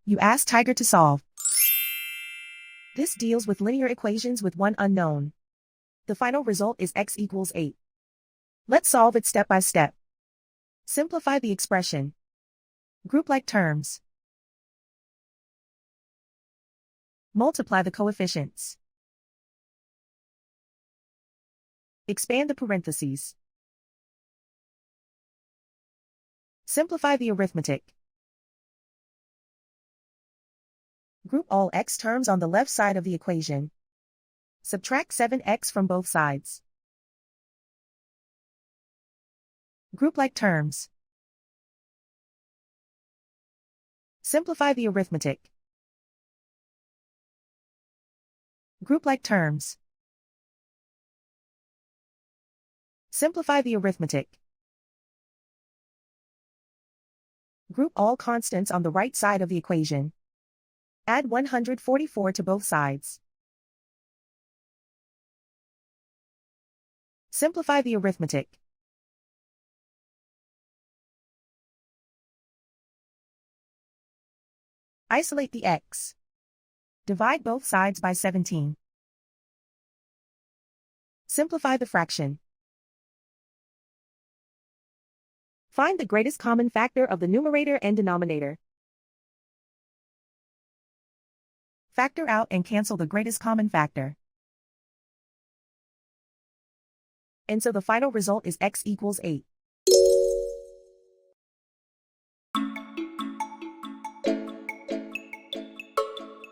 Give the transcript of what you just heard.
You ask Tiger to solve. This deals with linear equations with one unknown. The final result is x equals 8. Let's solve it step by step. Simplify the expression. Group like terms. Multiply the coefficients. Expand the parentheses. Simplify the arithmetic. Group all x terms on the left side of the equation. Subtract 7x from both sides. Group like terms. Simplify the arithmetic. Group like terms. Simplify the arithmetic. Group all constants on the right side of the equation. Add 144 to both sides. Simplify the arithmetic. Isolate the x. Divide both sides by 17. Simplify the fraction. Find the greatest common factor of the numerator and denominator. Factor out and cancel the greatest common factor. And so the final result is x equals 8.